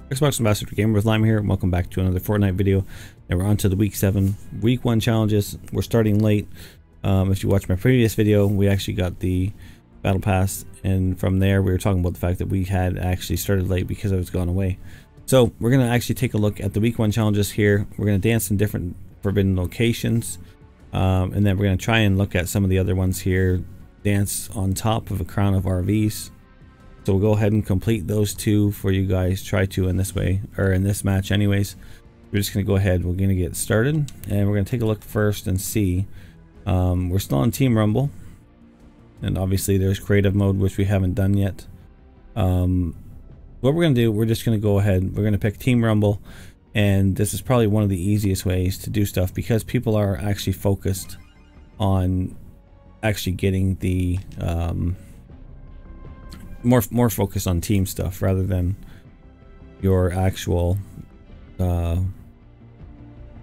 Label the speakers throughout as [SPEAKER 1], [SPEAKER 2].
[SPEAKER 1] Xbox Ambassador Gamer with Lyme here, and welcome back to another Fortnite video. And we're on to the week 7, week 1 challenges. We're starting late. If you watched my previous video, we actually got the battle pass, and from there we were talking about the fact that we had actually started late because I was gone away. So we're going to actually take a look at the week 1 challenges here. We're going to dance in different forbidden locations, and then we're going to try and look at some of the other ones here. Dance on top of a crown of RVs. So we'll go ahead and complete those 2 for you guys. Try to in this way, or in this match anyways. We're just going to go ahead. We're going to get started, and we're going to take a look first and see. We're still on Team Rumble, and obviously there's creative mode, which we haven't done yet. What we're going to do, we're just going to go ahead. We're going to pick Team Rumble, and this is probably one of the easiest ways to do stuff because people are actually focused on actually getting the more focused on team stuff rather than your actual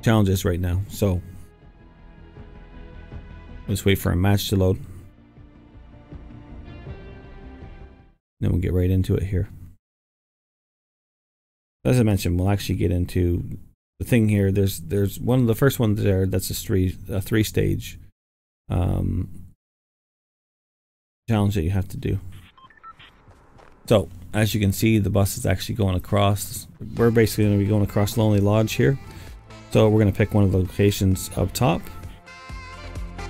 [SPEAKER 1] challenges right now. So let's wait for a match to load, then we'll get right into it here. As I mentioned, we'll actually get into the thing here. There's one of the first ones there that's a three stage challenge that you have to do. So, as you can see, the bus is actually going across. We're basically going to be going across Lonely Lodge here. So, we're going to pick one of the locations up top.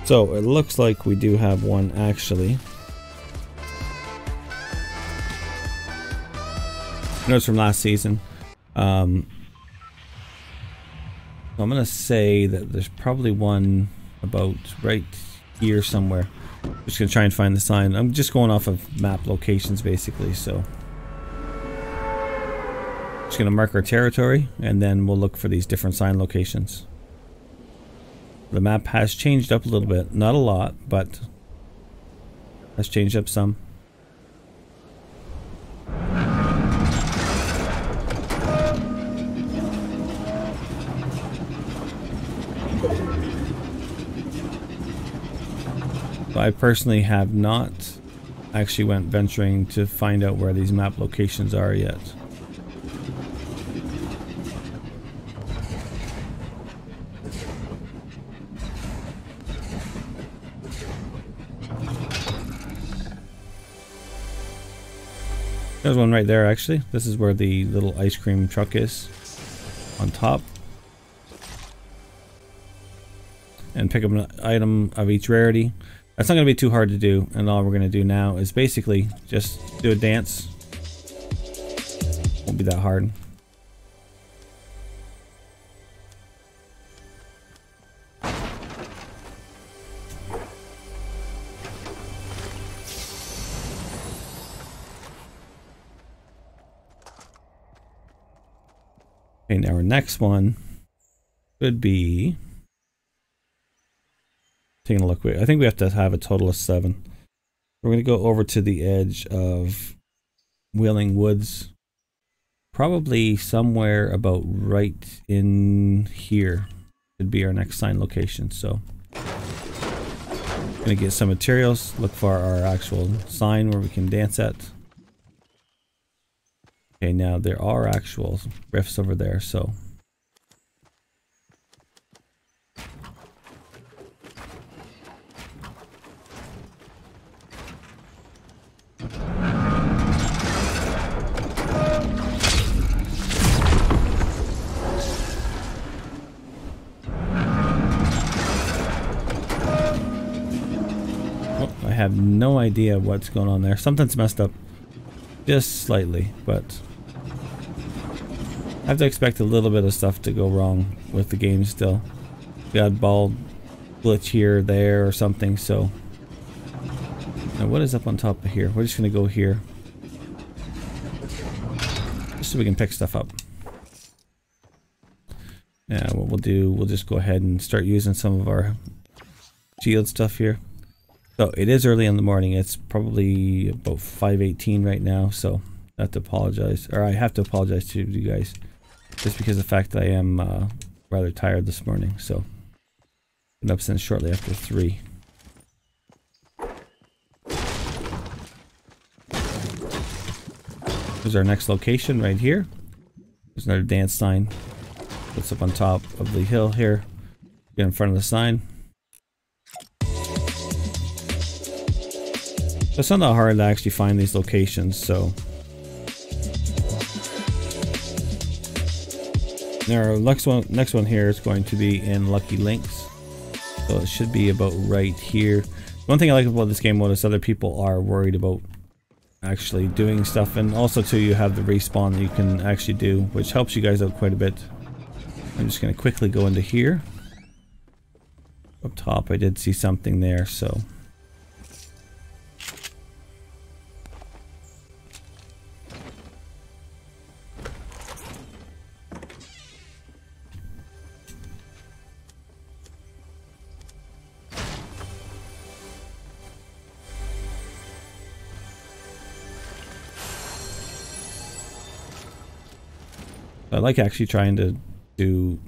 [SPEAKER 1] So, it looks like we do have one actually. I know it's from last season. So I'm going to say that there's probably one about right here somewhere. Just gonna try and find the sign. I'm just going off of map locations basically, so just gonna mark our territory and then we'll look for these different sign locations. The map has changed up a little bit, not a lot, but has changed up some. I personally have not actually went venturing to find out where these map locations are yet. There's one right there actually. This is where the little ice cream truck is on top. And pick up an item of each rarity. That's not going to be too hard to do, and all we're going to do now is basically just do a dance. Won't be that hard. Okay, now our next one could be... Taking a look, I think we have to have a total of 7. We're going to go over to the edge of Wheeling Woods, probably somewhere about right in here would be our next sign location. So going to get some materials, look for our actual sign where we can dance at. Okay, now there are actual rifts over there, so I have no idea what's going on there. Something's messed up just slightly, but I have to expect a little bit of stuff to go wrong with the game still. We got ball glitch here, there, or something. So now what is up on top of here? We're just gonna go here just so we can pick stuff up. Now what we'll do, we'll just go ahead and start using some of our shield stuff here. So it is early in the morning. It's probably about 5:18 right now, so I have to apologize, or I have to apologize to you guys just because of the fact that I am rather tired this morning. So been up since shortly after 3. There's our next location right here. There's another dance sign. It's up on top of the hill here. Get in front of the sign. It's not that hard to actually find these locations, so. Now our next one here is going to be in Lucky Links. So it should be about right here. One thing I like about this game mode is other people are worried about actually doing stuff, and also too you have the respawn that you can actually do, which helps you guys out quite a bit. I'm just going to quickly go into here. Up top I did see something there, so I like actually trying to do.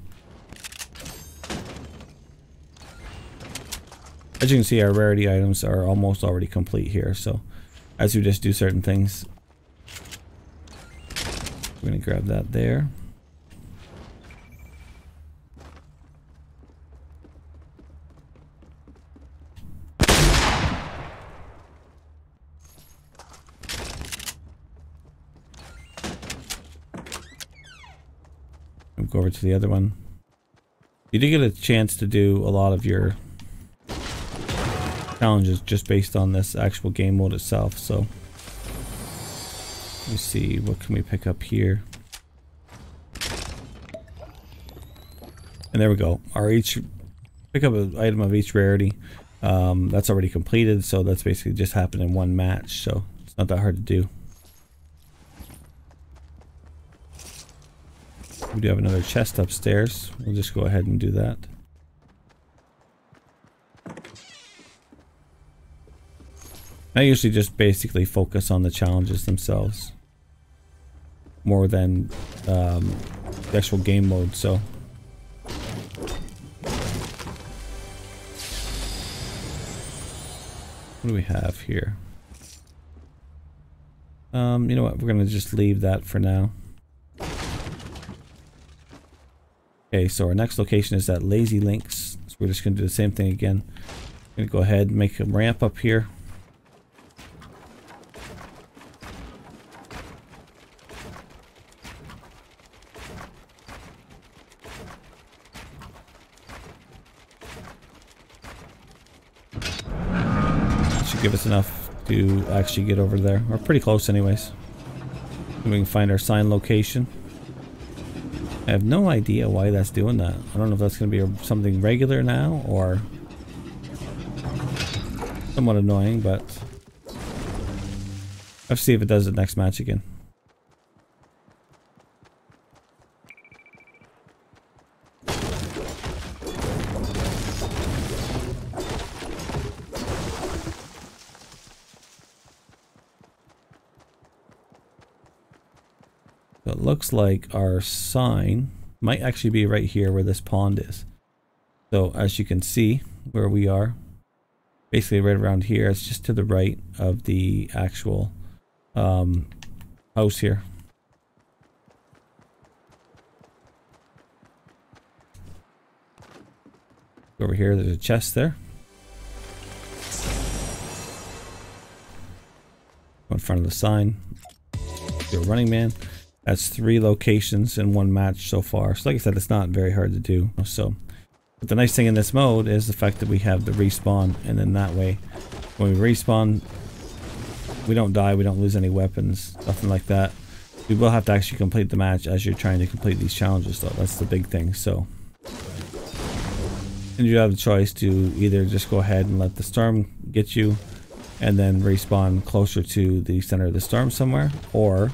[SPEAKER 1] As you can see, our rarity items are almost already complete here, so as we just do certain things, we're going to grab that there. Go over to the other one. You do get a chance to do a lot of your challenges just based on this actual game mode itself, so let me see, what can we pick up here? And there we go. Our each pick up an item of each rarity. That's already completed, so that's basically just happened in one match, so it's not that hard to do. We do have another chest upstairs. We'll just go ahead and do that. I usually just basically focus on the challenges themselves more than the actual game mode, so. What do we have here? You know what? We're gonna just leave that for now. Okay, so our next location is at Lazy Links. So we're just going to do the same thing again. I'm going to go ahead and make a ramp up here. Should give us enough to actually get over there. We're pretty close anyways. And we can find our sign location. I have no idea why that's doing that. I don't know if that's going to be something regular now or somewhat annoying, but let's see if it does it next match again. So it looks like our sign might actually be right here where this pond is. So as you can see where we are, basically right around here, it's just to the right of the actual house here. Over here, there's a chest there. Go in front of the sign. You're a running man. That's 3 locations in one match so far. So like I said, it's not very hard to do. So, but the nice thing in this mode is the fact that we have the respawn, and then that way, when we respawn, we don't die, we don't lose any weapons, nothing like that. We will have to actually complete the match as you're trying to complete these challenges though. That's the big thing. So, and you have the choice to either just go ahead and let the storm get you and then respawn closer to the center of the storm somewhere, or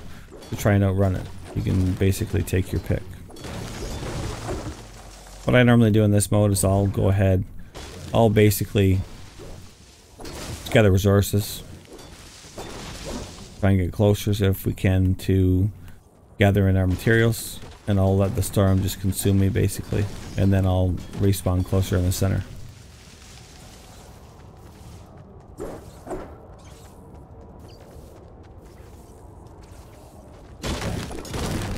[SPEAKER 1] to try and outrun it. You can basically take your pick. What I normally do in this mode is I'll go ahead, I'll basically gather resources, try and get closer if we can to gather in our materials, and I'll let the storm just consume me basically, and then I'll respawn closer in the center.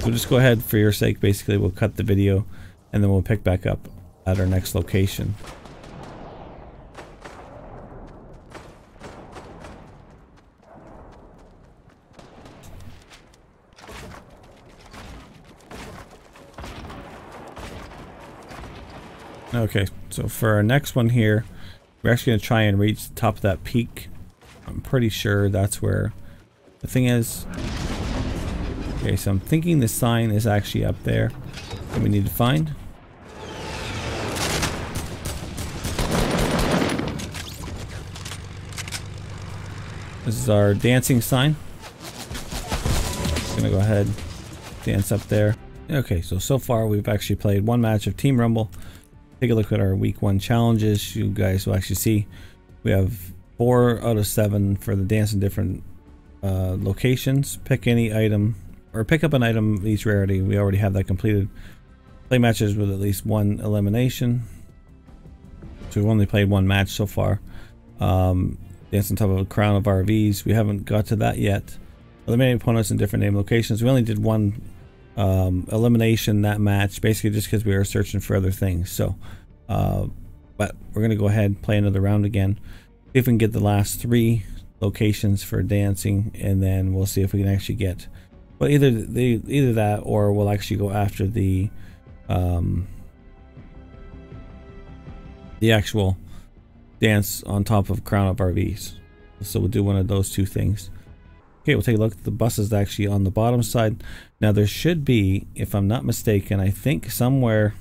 [SPEAKER 1] We'll just go ahead, for your sake, basically we'll cut the video and then we'll pick back up at our next location. Okay, so for our next one here, we're actually going to try and reach the top of that peak. I'm pretty sure that's where the thing is. Okay, so I'm thinking the sign is actually up there that we need to find. This is our dancing sign. I'm gonna go ahead, dance up there. Okay, so far we've actually played one match of Team Rumble. Take a look at our week 1 challenges. You guys will actually see we have 4 out of 7 for the dance in different locations. Pick any item, or pick up an item of each rarity. We already have that completed. Play matches with at least 1 elimination. So we've only played 1 match so far. Dance on top of a crown of RVs. We haven't got to that yet. Eliminating opponents in different name locations. We only did 1 elimination that match, basically just because we were searching for other things. So but we're gonna go ahead and play another round again, see if we can get the last 3 locations for dancing, and then we'll see if we can actually get, well, either that, or we'll actually go after the actual dance on top of crown of RVs. So we'll do one of those 2 things. Okay, we'll take a look at the buses actually on the bottom side. Now there should be, if I'm not mistaken, I think somewhere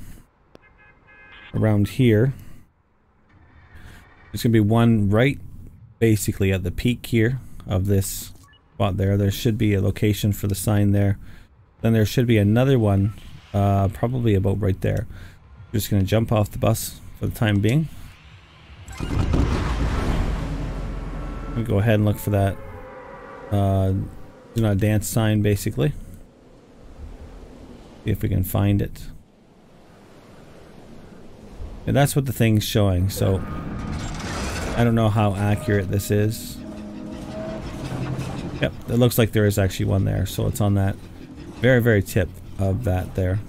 [SPEAKER 1] around here, there's gonna be one right basically at the peak here of this spot there. There should be a location for the sign there. Then there should be another one probably about right there. We're just gonna jump off the bus for the time being. We'll go ahead and look for that do not dance sign, basically. See if we can find it. And that's what the thing's showing, so I don't know how accurate this is. Yep, it looks like there is actually one there, so it's on that very, very tip of that there.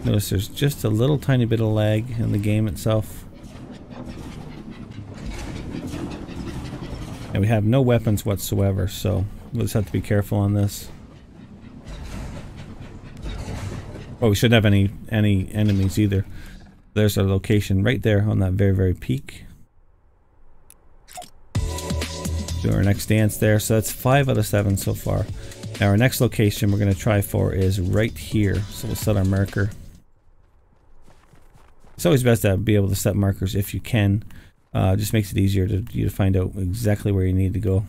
[SPEAKER 1] Notice there's just a little tiny bit of lag in the game itself. And we have no weapons whatsoever, so we'll just have to be careful on this. Oh, we shouldn't have any enemies either. There's our location right there on that very, very peak. Do our next dance there. So that's 5 out of 7 so far. Now our next location we're going to try for is right here. So we'll set our marker. It's always best to be able to set markers if you can. Just makes it easier to you to find out exactly where you need to go.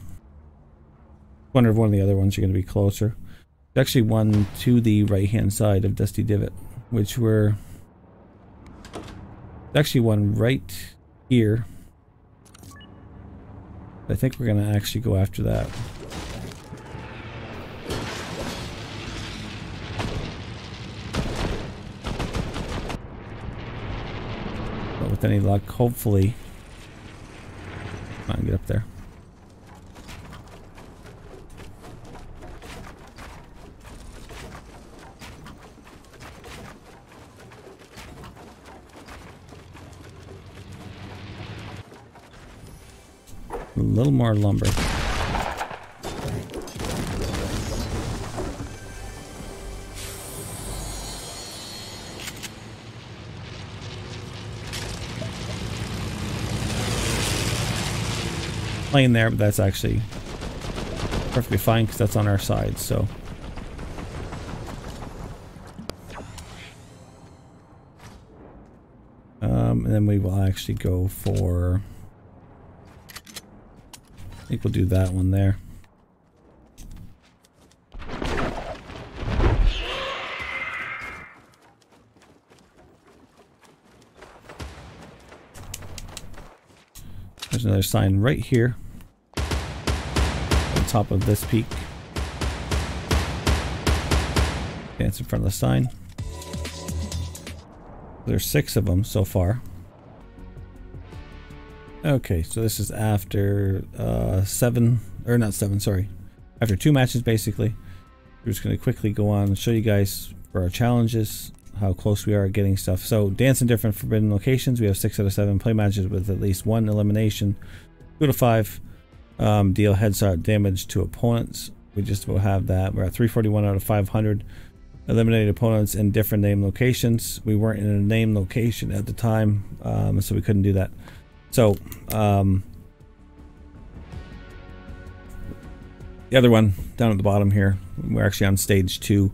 [SPEAKER 1] Wonder if one of the other ones are going to be closer. There's actually one to the right hand side of Dusty Divot, which we're actually one right here. I think we're going to actually go after that. But with any luck, hopefully. Come on, get up there. A little more lumber. Playing there, but that's actually perfectly fine because that's on our side, so. And then we will actually go for, I think we'll do that one there. There's another sign right here on top of this peak. Dance in front of the sign. There's 6 of them so far. Okay, so this is after after 2 matches basically. We're just going to quickly go on and show you guys for our challenges how close we are at getting stuff. So dance in different forbidden locations, we have 6 out of 7. Play matches with at least 1 elimination. 2 to 5. Deal headshot damage to opponents. We just about have that. We're at 341 out of 500. Eliminated opponents in different name locations. We weren't in a name location at the time, so we couldn't do that. So the other one down at the bottom here, we're actually on stage 2,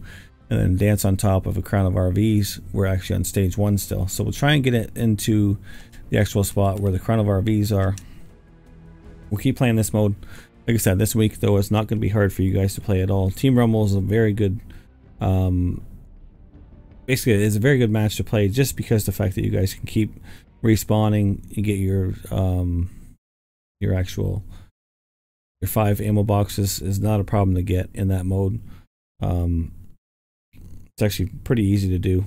[SPEAKER 1] and then dance on top of a crown of RVs, we're actually on stage 1 still. So we'll try and get it into the actual spot where the crown of RVs are. We'll keep playing this mode. Like I said, this week though, it's not going to be hard for you guys to play at all. Team Rumble is a very good basically it's a very good match to play, just because the fact that you guys can keep respawning and get your 5 ammo boxes is not a problem to get in that mode. It's actually pretty easy to do.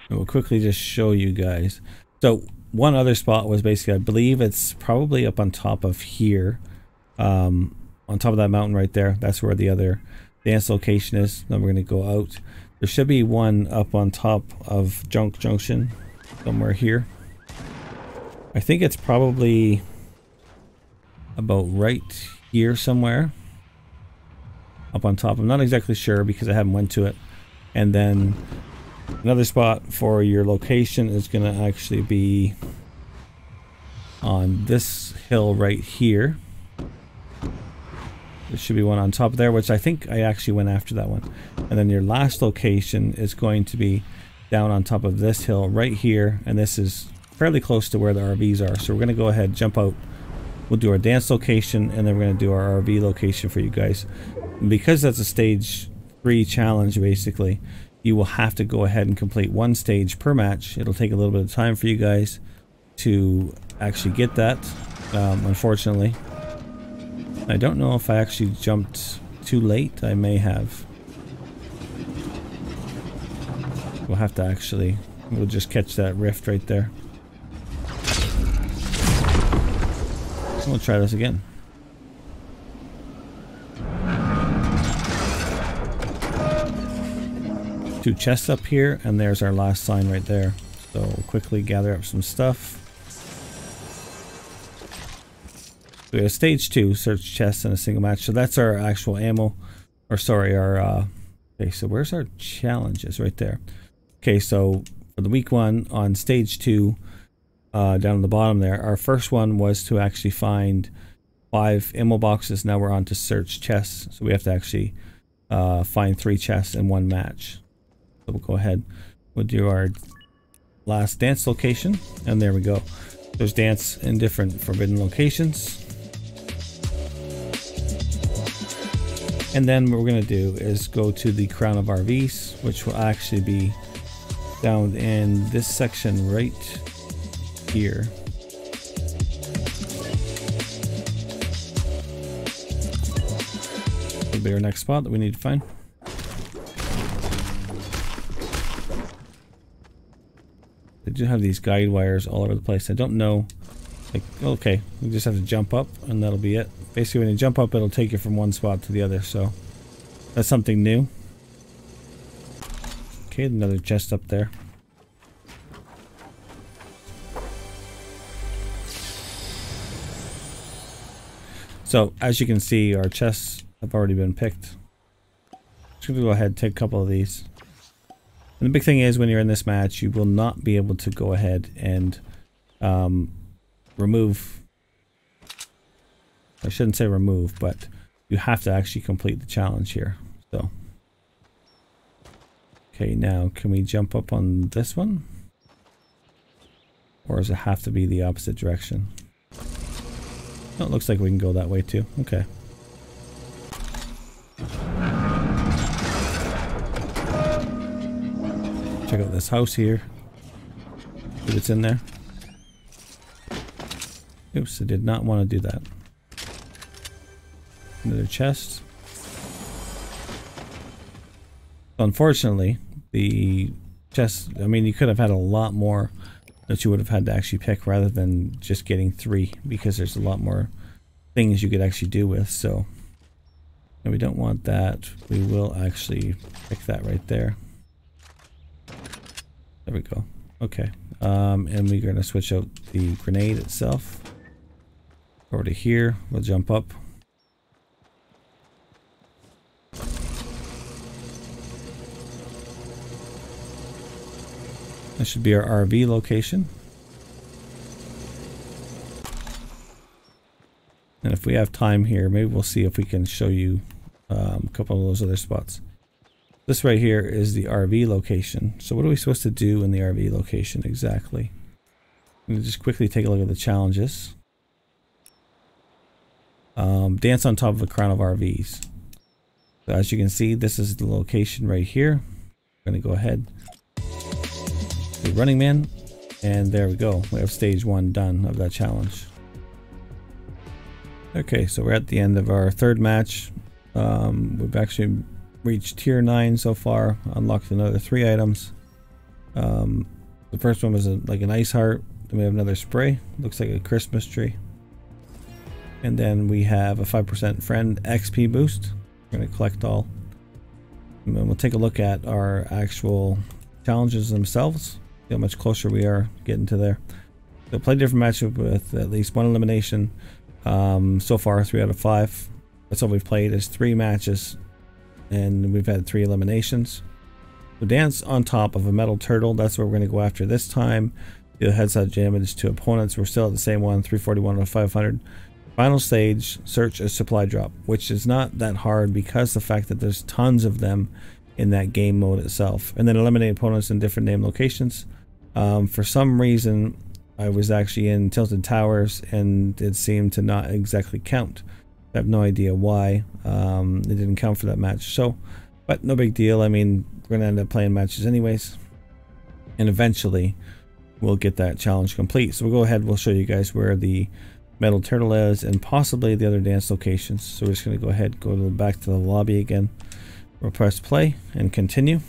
[SPEAKER 1] And we'll quickly just show you guys. So one other spot was basically, I believe it's probably up on top of here, on top of that mountain right there. That's where the other dance location is. Then we're going to go out. There should be one up on top of Junk Junction somewhere here. I think it's probably about right here somewhere up on top. I'm not exactly sure because I haven't went to it. And then another spot for your location is going to actually be on this hill right here. There should be one on top there, which I think I actually went after that one. And then your last location is going to be down on top of this hill right here, and this is fairly close to where the RVs are. So we're going to go ahead, jump out. We'll do our dance location, and then we're going to do our RV location for you guys. And because that's a stage 3 challenge, basically, you will have to go ahead and complete 1 stage per match. It'll take a little bit of time for you guys to actually get that, unfortunately. I don't know if I actually jumped too late. I may have. We'll have to actually, we'll just catch that rift right there. We'll try this again. Two chests up here, and there's our last sign right there. So we'll quickly gather up some stuff. We have stage 2, search chests in a single match. So that's our actual ammo, or sorry, our okay, so where's our challenges? Right there. Okay, so for the week 1 on stage 2, down at the bottom there, our first one was to actually find 5 ammo boxes. Now we're on to search chests, so we have to actually find 3 chests in 1 match. So we'll go ahead, we'll do our last dance location, and there we go. There's dance in different forbidden locations. And then what we're going to do is go to the crown of RVs, which will actually be down in this section right here. Will be our next spot that we need to find. They do have these guide wires all over the place. I don't know. Like, okay, we just have to jump up and that'll be it. Basically, when you jump up, it'll take you from one spot to the other. So that's something new. Okay, another chest up there. So as you can see, our chests have already been picked. Just gonna go ahead and take a couple of these. And the big thing is, when you're in this match, you will not be able to go ahead and remove. I shouldn't say remove, but you have to actually complete the challenge here. So, okay, now can we jump up on this one? Or does it have to be the opposite direction? Oh, it looks like we can go that way too. Okay. Check out this house here. See what's in there. Oops, I did not want to do that. Another chest. Unfortunately, the chest, I mean, you could have had a lot more that you would have had to actually pick rather than just getting 3, because there's a lot more things you could actually do with. So, and we don't want that. We will actually pick that right there. There we go. Okay. And we're going to switch out the grenade itself. Over to here. We'll jump up. That should be our RV location. And if we have time here, maybe we'll see if we can show you a couple of those other spots. This right here is the RV location. So what are we supposed to do in the RV location exactly? I'm going to just quickly take a look at the challenges. Dance on top of a crown of RVs. So as you can see, this is the location right here. I'm going to go ahead. The Running Man, and there we go. We have stage 1 done of that challenge. Okay, so we're at the end of our 3rd match. We've actually reached tier 9 so far, unlocked another 3 items. The first one was like an ice heart. Then we have another spray, looks like a Christmas tree. And then we have a 5% friend XP boost. We're going to collect all. And then we'll take a look at our actual challenges themselves. See how much closer we are getting to there. So play different matchup with at least 1 elimination. So far 3 out of 5. That's all we've played is 3 matches, and we've had 3 eliminations. So dance on top of a metal turtle. That's what we're going to go after this time. Deal headshot damage to opponents. We're still at the same one, 341 out of 500. Final stage, search a supply drop, which is not that hard because the fact that there's tons of them in that game mode itself. And then eliminate opponents in different name locations. For some reason, I was actually in Tilted Towers and it seemed to not exactly count. I have no idea why it didn't count for that match. So, but no big deal. I mean, we're going to end up playing matches anyways. And eventually, we'll get that challenge complete. So we'll go ahead, we'll show you guys where the metal turtle is and possibly the other dance locations. So we're just going to go ahead, go back to the lobby again. We'll press play and continue.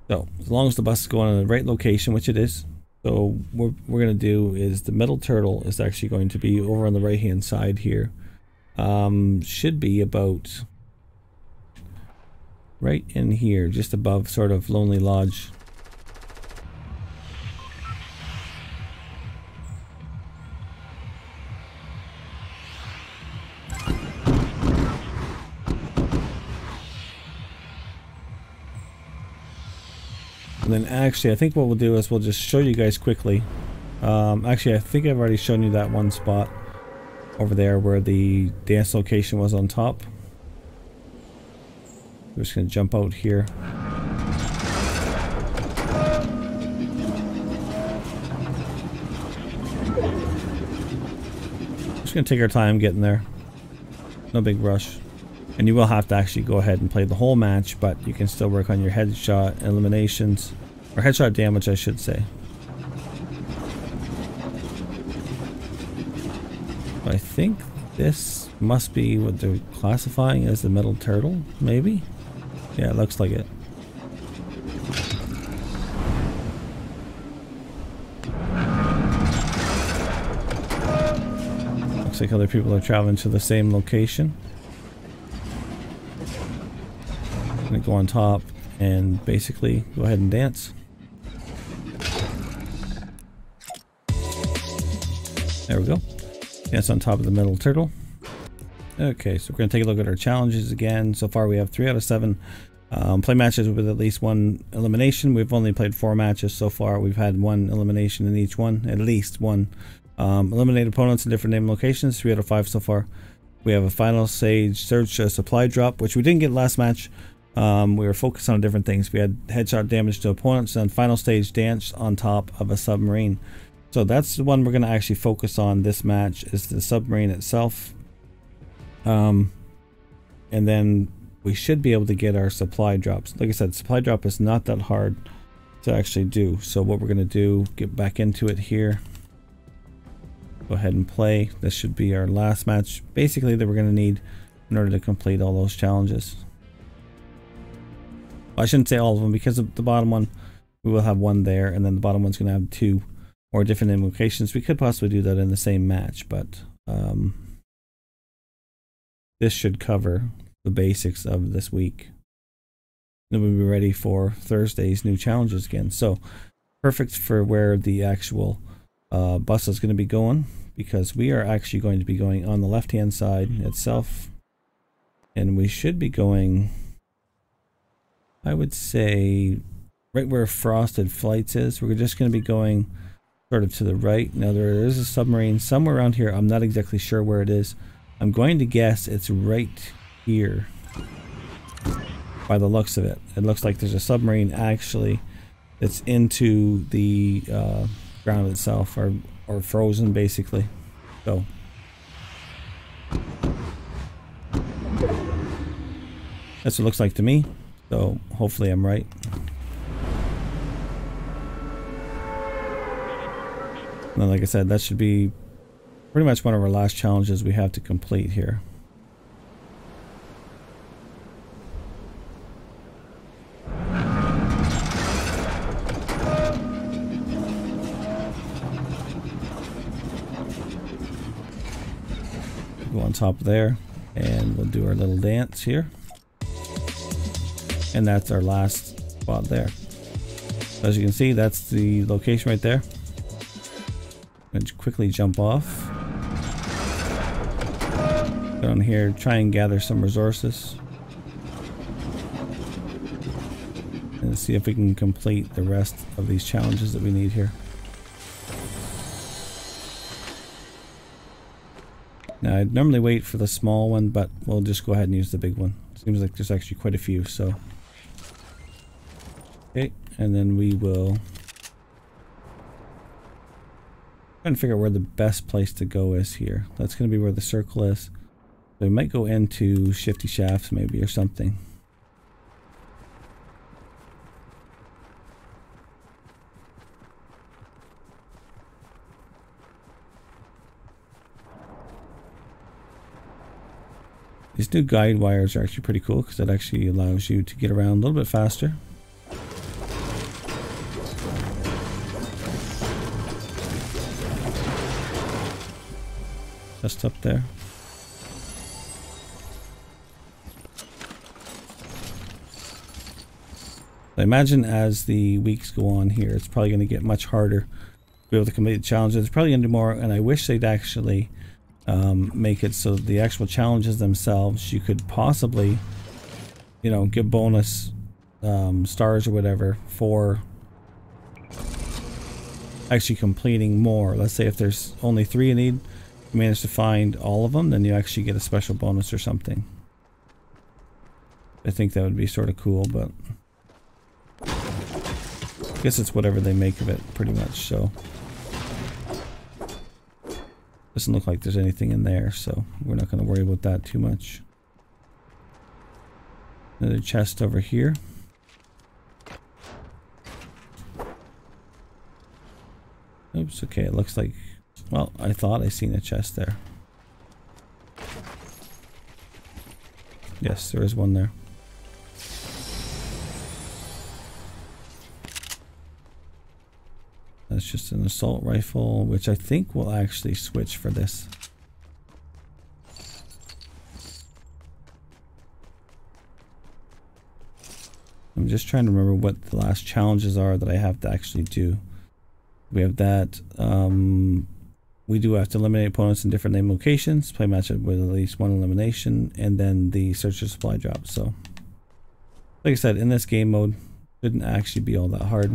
[SPEAKER 1] So as long as the bus is going in the right location, which it is. So what we're going to do is the metal turtle is actually going to be over on the right hand side here. Should be about right in here, just above sort of Lonely Lodge. And then actually I think what we'll do is we'll just show you guys quickly. Actually I think I've already shown you that one spot over there where the dance location was on top. We're just going to jump out here. Just going to take our time getting there. No big rush. And you will have to actually go ahead and play the whole match, but you can still work on your headshot eliminations, or headshot damage I should say. I think this must be what they're classifying as the metal turtle, maybe? Yeah, it looks like it. Looks like other people are traveling to the same location. I'm gonna go on top and basically go ahead and dance. There we go. Dance on top of the metal turtle. Okay, so we're going to take a look at our challenges again. So far we have 3 out of 7 play matches with at least 1 elimination. We've only played 4 matches so far. We've had 1 elimination in each one, at least 1. Eliminate opponents in different name locations, 3 out of 5 so far. We have a final stage search a supply drop, which we didn't get last match. We were focused on different things. We had headshot damage to opponents, and final stage dance on top of a submarine. So that's the one we're going to actually focus on this match, is the submarine itself. And then we should be able to get our supply drops. Like I said, supply drop is not that hard to actually do. So what we're going to do, get back into it here. Go ahead and play. This should be our last match, basically, that we're going to need in order to complete all those challenges. Well, I shouldn't say all of them, because of the bottom one, we will have one there, and then the bottom one's going to have 2 or different name locations. We could possibly do that in the same match, but this should cover the basics of this week. Then we'll be ready for Thursday's new challenges again. So perfect for where the actual bus is going to be going, because we are actually going to be going on the left hand side itself, and we should be going, I would say, right where Frosted Flights is. We're just going to be going sort of to the right. Now there is a submarine somewhere around here. I'm not exactly sure where it is. I'm going to guess it's right here by the looks of it. It looks like there's a submarine actually that's into the ground itself, or frozen basically. So that's what it looks like to me. So hopefully I'm right. And like I said, that should be pretty much one of our last challenges we have to complete here. Go on top there, and we'll do our little dance here. And that's our last spot there. As you can see, that's the location right there. I'm going to quickly jump off. Go down here, try and gather some resources. And see if we can complete the rest of these challenges that we need here. Now, I'd normally wait for the small one, but we'll just go ahead and use the big one. Seems like there's actually quite a few, so. Okay, and then we will try and figure out where the best place to go is here. That's going to be where the circle is. So we might go into Shifty Shafts maybe, or something. These new guide wires are actually pretty cool, because it actually allows you to get around a little bit faster. Just up there. I imagine as the weeks go on here, it's probably going to get much harder to be able to complete the challenges. It's probably going to do more, and I wish they'd actually make it so the actual challenges themselves, you could possibly, you know, get bonus stars or whatever for actually completing more. Let's say if there's only 3 you need, you manage to find all of them, then you actually get a special bonus or something. I think that would be sort of cool, but I guess it's whatever they make of it pretty much. So doesn't look like there's anything in there, so we're not going to worry about that too much. Another chest over here. Oops, okay, it looks like, well, I thought I seen a chest there. Yes, there is one there. That's just an assault rifle, which I think will actually switch for this. I'm just trying to remember what the last challenges are that I have to actually do. We have that. We do have to eliminate opponents in different name locations, play match with at least 1 elimination, and then the search or supply drop. So, like I said, in this game mode, shouldn't actually be all that hard.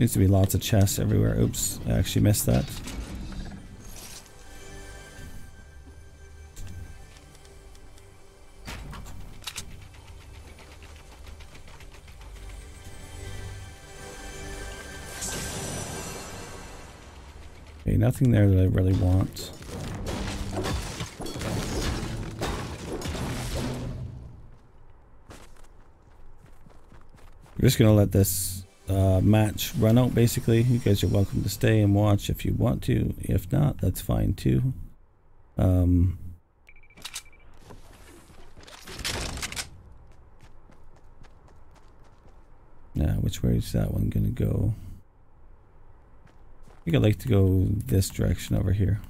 [SPEAKER 1] Needs to be lots of chests everywhere. Oops, I actually missed that. Okay, nothing there that I really want. We're just gonna let this match run out. Basically, you guys are welcome to stay and watch if you want to. If not, that's fine too. which way is that one gonna go? I think I'd like to go this direction over here.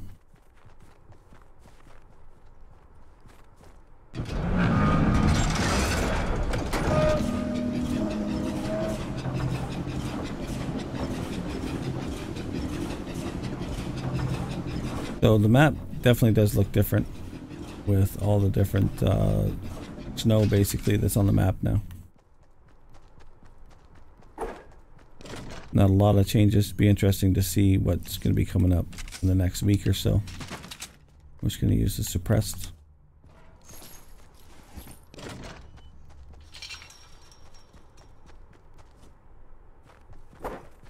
[SPEAKER 1] So the map definitely does look different with all the different snow basically that's on the map now. Not a lot of changes. Be interesting to see what's going to be coming up in the next week or so. I'm just going to use the suppressed.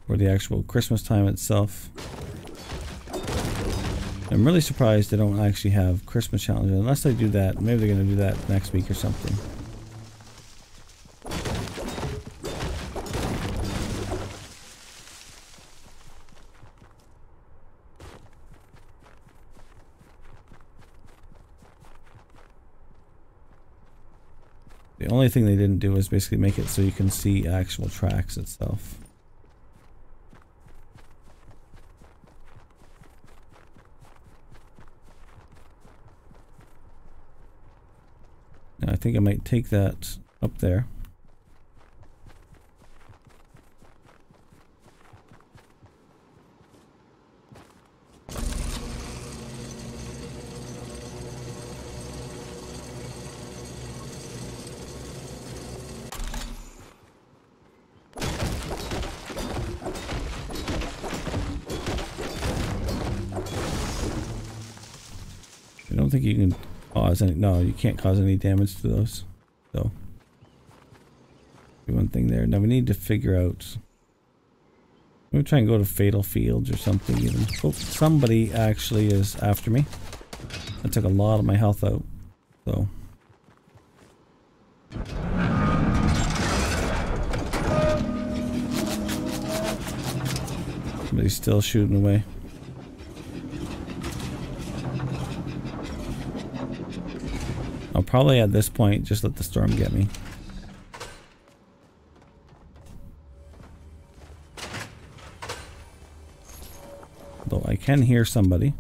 [SPEAKER 1] For the actual Christmas time itself. I'm really surprised they don't actually have Christmas challenges. Unless they do that, maybe they're going to do that next week or something. The only thing they didn't do is basically make it so you can see actual tracks itself. Now I think I might take that up there. I don't think you can cause any, no, you can't cause any damage to those. So, one thing there. Now we need to figure out. I'm gonna try and go to Fatal Fields or something even. Oh, somebody actually is after me. That took a lot of my health out. So. Somebody's still shooting away. I'll probably at this point just let the storm get me. Though I can hear somebody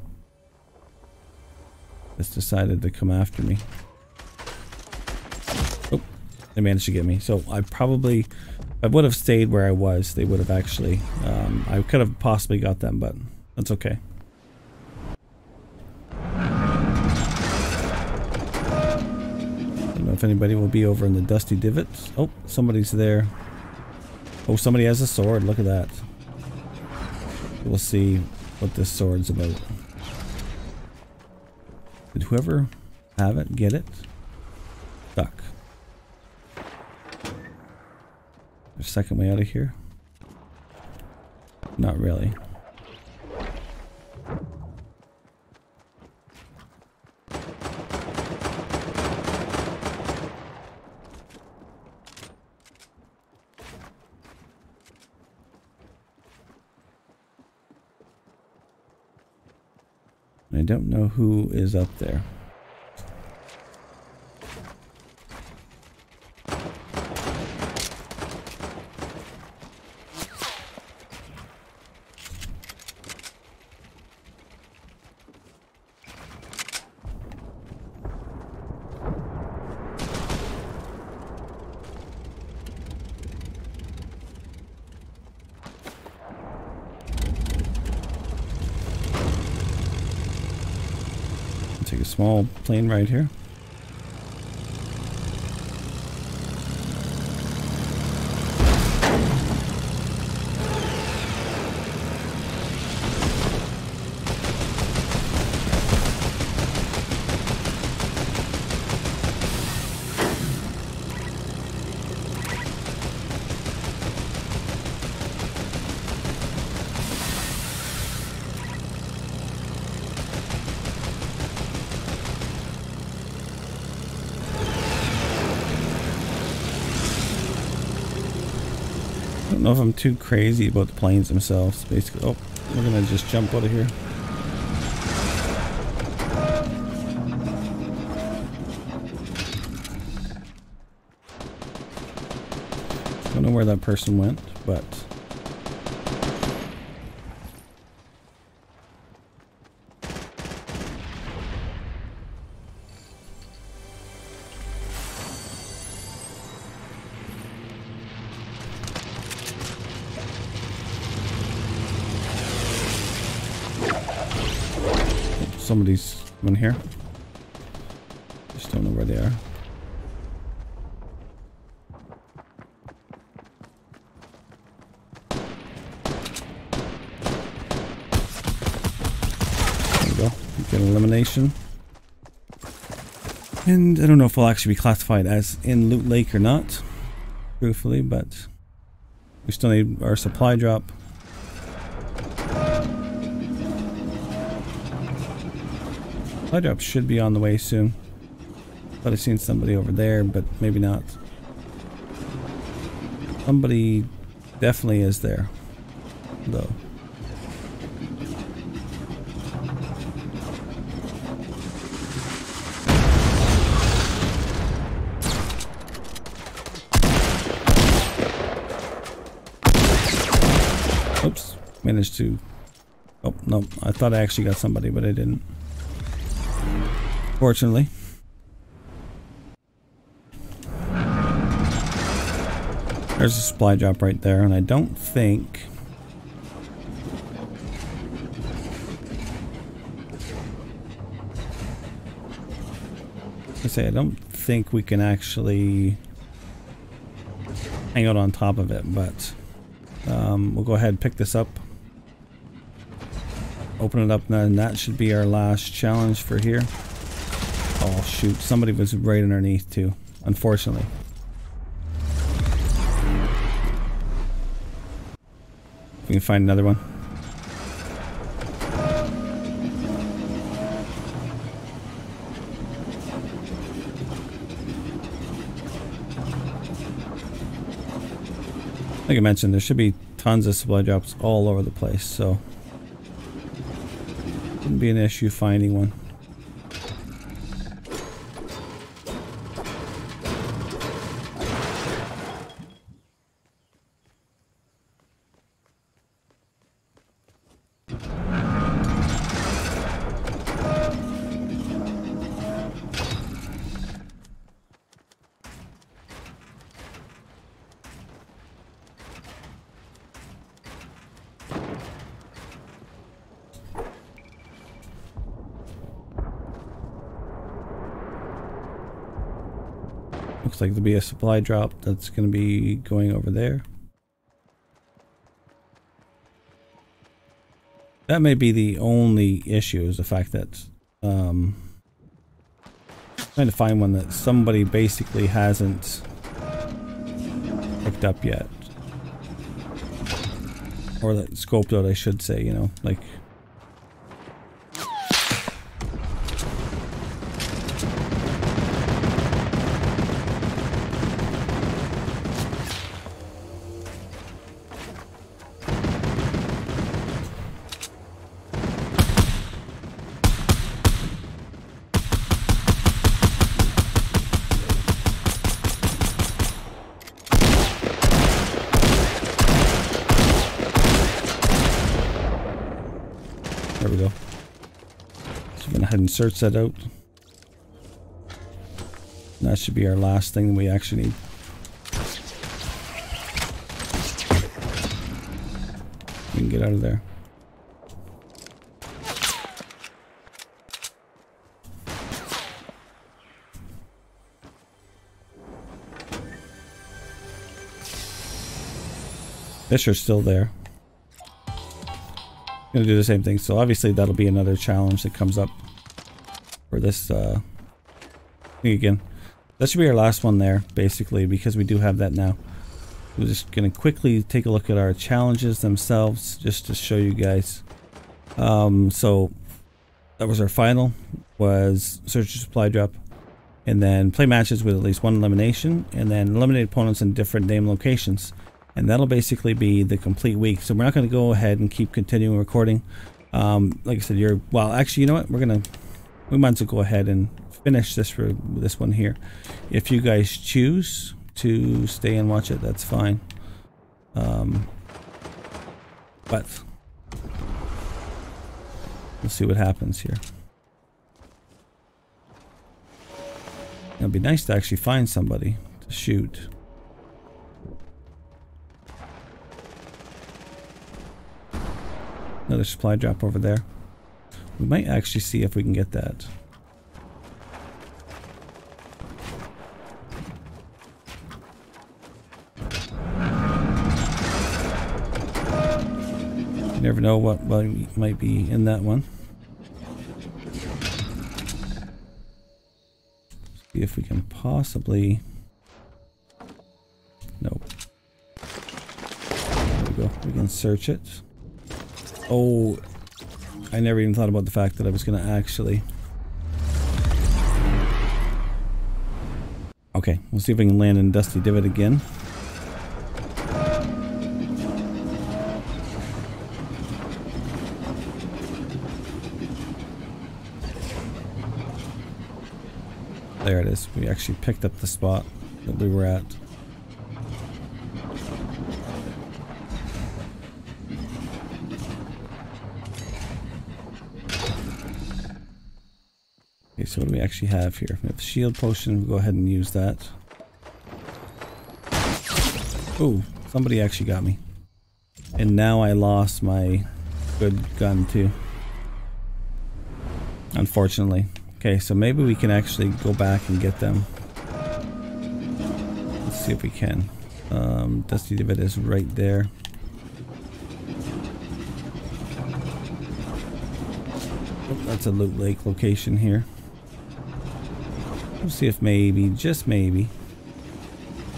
[SPEAKER 1] that's decided to come after me. Oh, they managed to get me. So I would have stayed where I was. They would have actually, I could have possibly got them, but that's okay. If anybody will be over in the dusty divots. Oh, somebody's there. Oh, somebody has a sword. Look at that. We'll see what this sword's about. Did whoever have it get it? Stuck. There's a second way out of here? Not really. I don't know who is up there. Take a small plane ride here. I don't know if I'm too crazy about the planes themselves, basically. Oh, we're gonna just jump out of here. know where that person went, but somebody's in here. Just don't know where they are. There we go. Get an elimination. And I don't know if we'll actually be classified as in Loot Lake or not, truthfully, but we still need our supply drop. Supply drop should be on the way soon. Thought I seen somebody over there, but maybe not. Somebody definitely is there, though. Oops, managed to... Oh, no, I thought I actually got somebody, but I didn't. Fortunately. There's a supply drop right there, and I don't think... I don't think we can actually hang out on top of it, but we'll go ahead and pick this up. Open it up, and that should be our last challenge for here. Oh shoot, somebody was right underneath too, unfortunately. We can find another one. Like I mentioned, there should be tons of supply drops all over the place, so wouldn't be an issue finding one. Looks like there'll be a supply drop that's going to be going over there. That may be the only issue, is the fact that trying to find one that somebody basically hasn't picked up yet. Or that scoped out, I should say, you know, like... There we go. So I'm going to head and search that out. And that should be our last thing we actually need. We can get out of there. Fisher's still there. Gonna do the same thing, so obviously that'll be another challenge that comes up for this thing again. That should be our last one there, basically, because we do have that now. We're just gonna quickly take a look at our challenges themselves, just to show you guys. So that was our final, was search and supply drop, and then play matches with at least one elimination, and then eliminate opponents in different name locations. And that'll basically be the complete week. So we're not going to go ahead and keep continuing recording. Like I said, well, actually, you know what? We might as well go ahead and finish this for this one here. If you guys choose to stay and watch it, that's fine. But we'll see what happens here. It'd be nice to actually find somebody to shoot. Another supply drop over there. We might actually see if we can get that. You never know what might be in that one. See if we can possibly... Nope. There we go. We can search it. Oh, I never even thought about the fact that I was going to actually... Okay, we'll see if we can land in Dusty Divot again. There it is. We actually picked up the spot that we were at. Okay, so what do we actually have here? We have the shield potion. We'll go ahead and use that. Ooh, somebody actually got me. And now I lost my good gun too. Unfortunately. Okay, so maybe we can actually go back and get them. Let's see if we can. Dusty Divot is right there. Oh, that's a loot lake location here. We'll see if maybe, just maybe,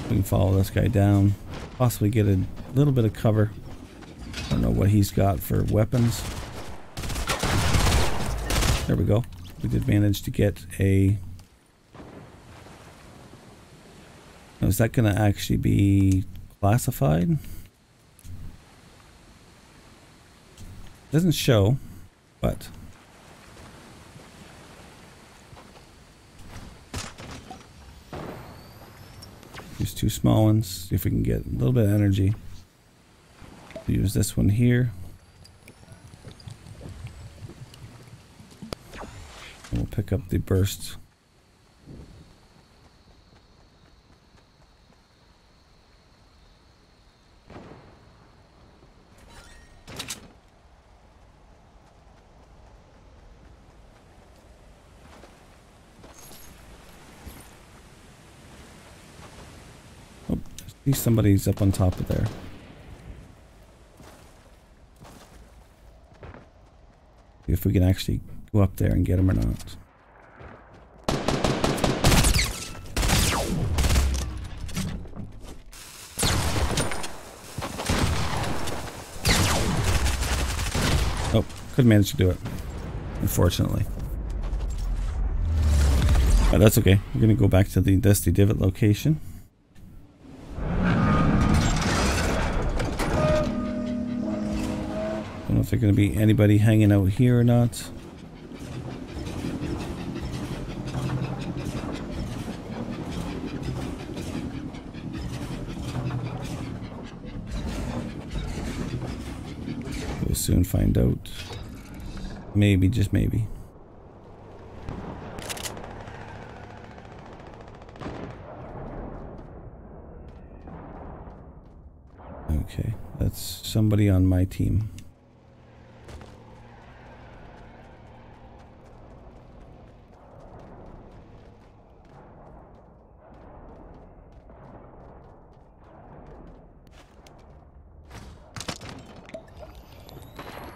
[SPEAKER 1] we can follow this guy down. Possibly get a little bit of cover. I don't know what he's got for weapons. There we go. We did manage to get a... Now, is that going to actually be classified? Doesn't show, but... Use two small ones, see if we can get a little bit of energy. Use this one here. And we'll pick up the burst. Oh, I see somebody's up on top of there. See if we can actually go up there and get him or not. Oh, couldn't manage to do it, unfortunately. But that's okay. We're going to go back to the Dusty Divot location. Don't know if there's going to be anybody hanging out here or not. We'll soon find out. Maybe, just maybe. Okay, that's somebody on my team.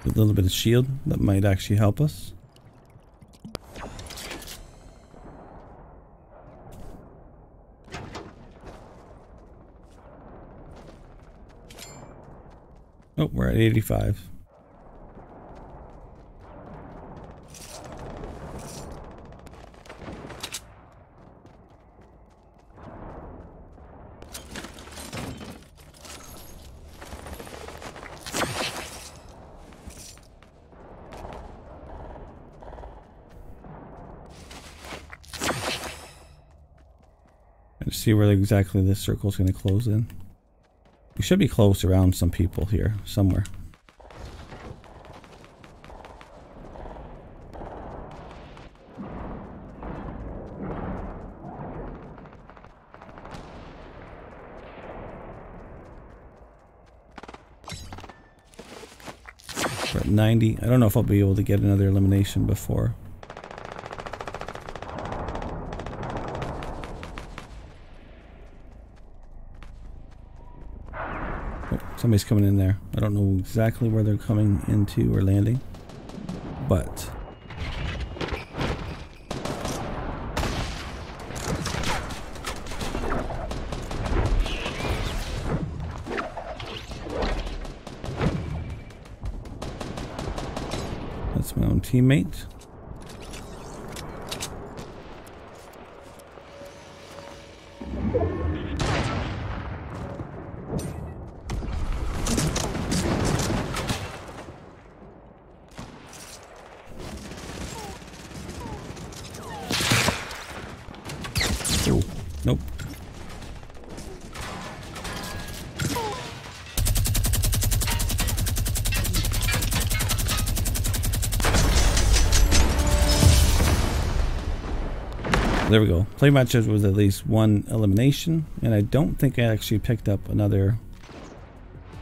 [SPEAKER 1] A little bit of shield that might actually help us. Oh, we're at 85. And see where exactly this circle is going to close in. You should be close around some people here somewhere. We're at 90. I don't know if I'll be able to get another elimination before. Oh, somebody's coming in there. I don't know exactly where they're coming into or landing, but that's my own teammate. Oh, nope. There we go. Play matches with at least one elimination, and I don't think I actually picked up another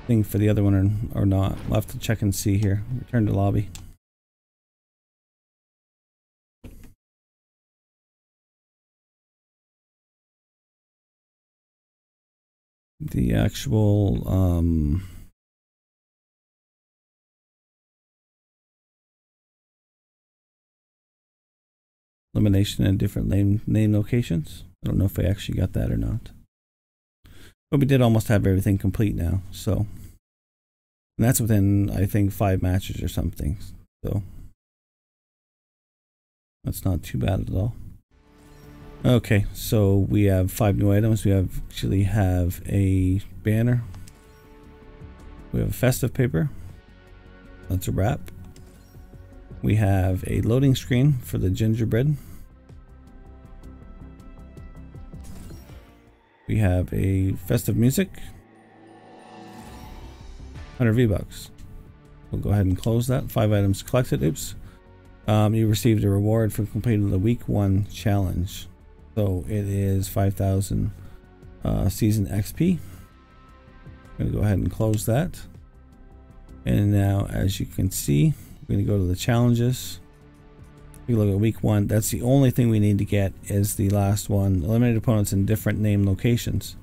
[SPEAKER 1] thing for the other one or not. We'll have to check and see here. Return to lobby. The actual elimination in different name locations. I don't know if I actually got that or not, but we did almost have everything complete now. So, and that's within, I think, 5 matches or something. So that's not too bad at all. Okay, so we have 5 new items. We actually have a banner. We have a festive paper. That's a wrap. We have a loading screen for the gingerbread. We have a festive music. 100 V-Bucks. We'll go ahead and close that. 5 items collected. Oops. You received a reward for completing the week 1 challenge. So it is 5,000 season XP. I'm going to go ahead and close that. And now, as you can see, we're going to go to the challenges. Take a look at week 1. That's the only thing we need to get is the last one. Eliminate opponents in different name locations.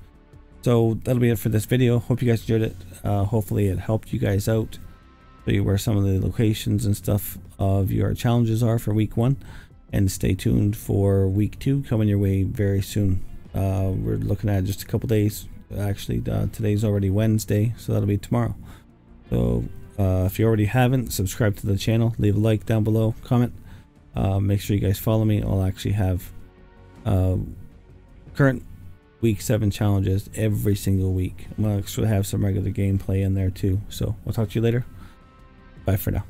[SPEAKER 1] So that'll be it for this video. Hope you guys enjoyed it. Hopefully it helped you guys out. Show you where some of the locations and stuff of your challenges are for week 1. And stay tuned for week 2 coming your way very soon. We're looking at just a couple days. Actually, today's already Wednesday, so that'll be tomorrow. So if you already haven't, subscribe to the channel, leave a like down below, comment. Make sure you guys follow me. I'll actually have current week 7 challenges every single week. I'm gonna actually have some regular gameplay in there too. So we'll talk to you later. Bye for now.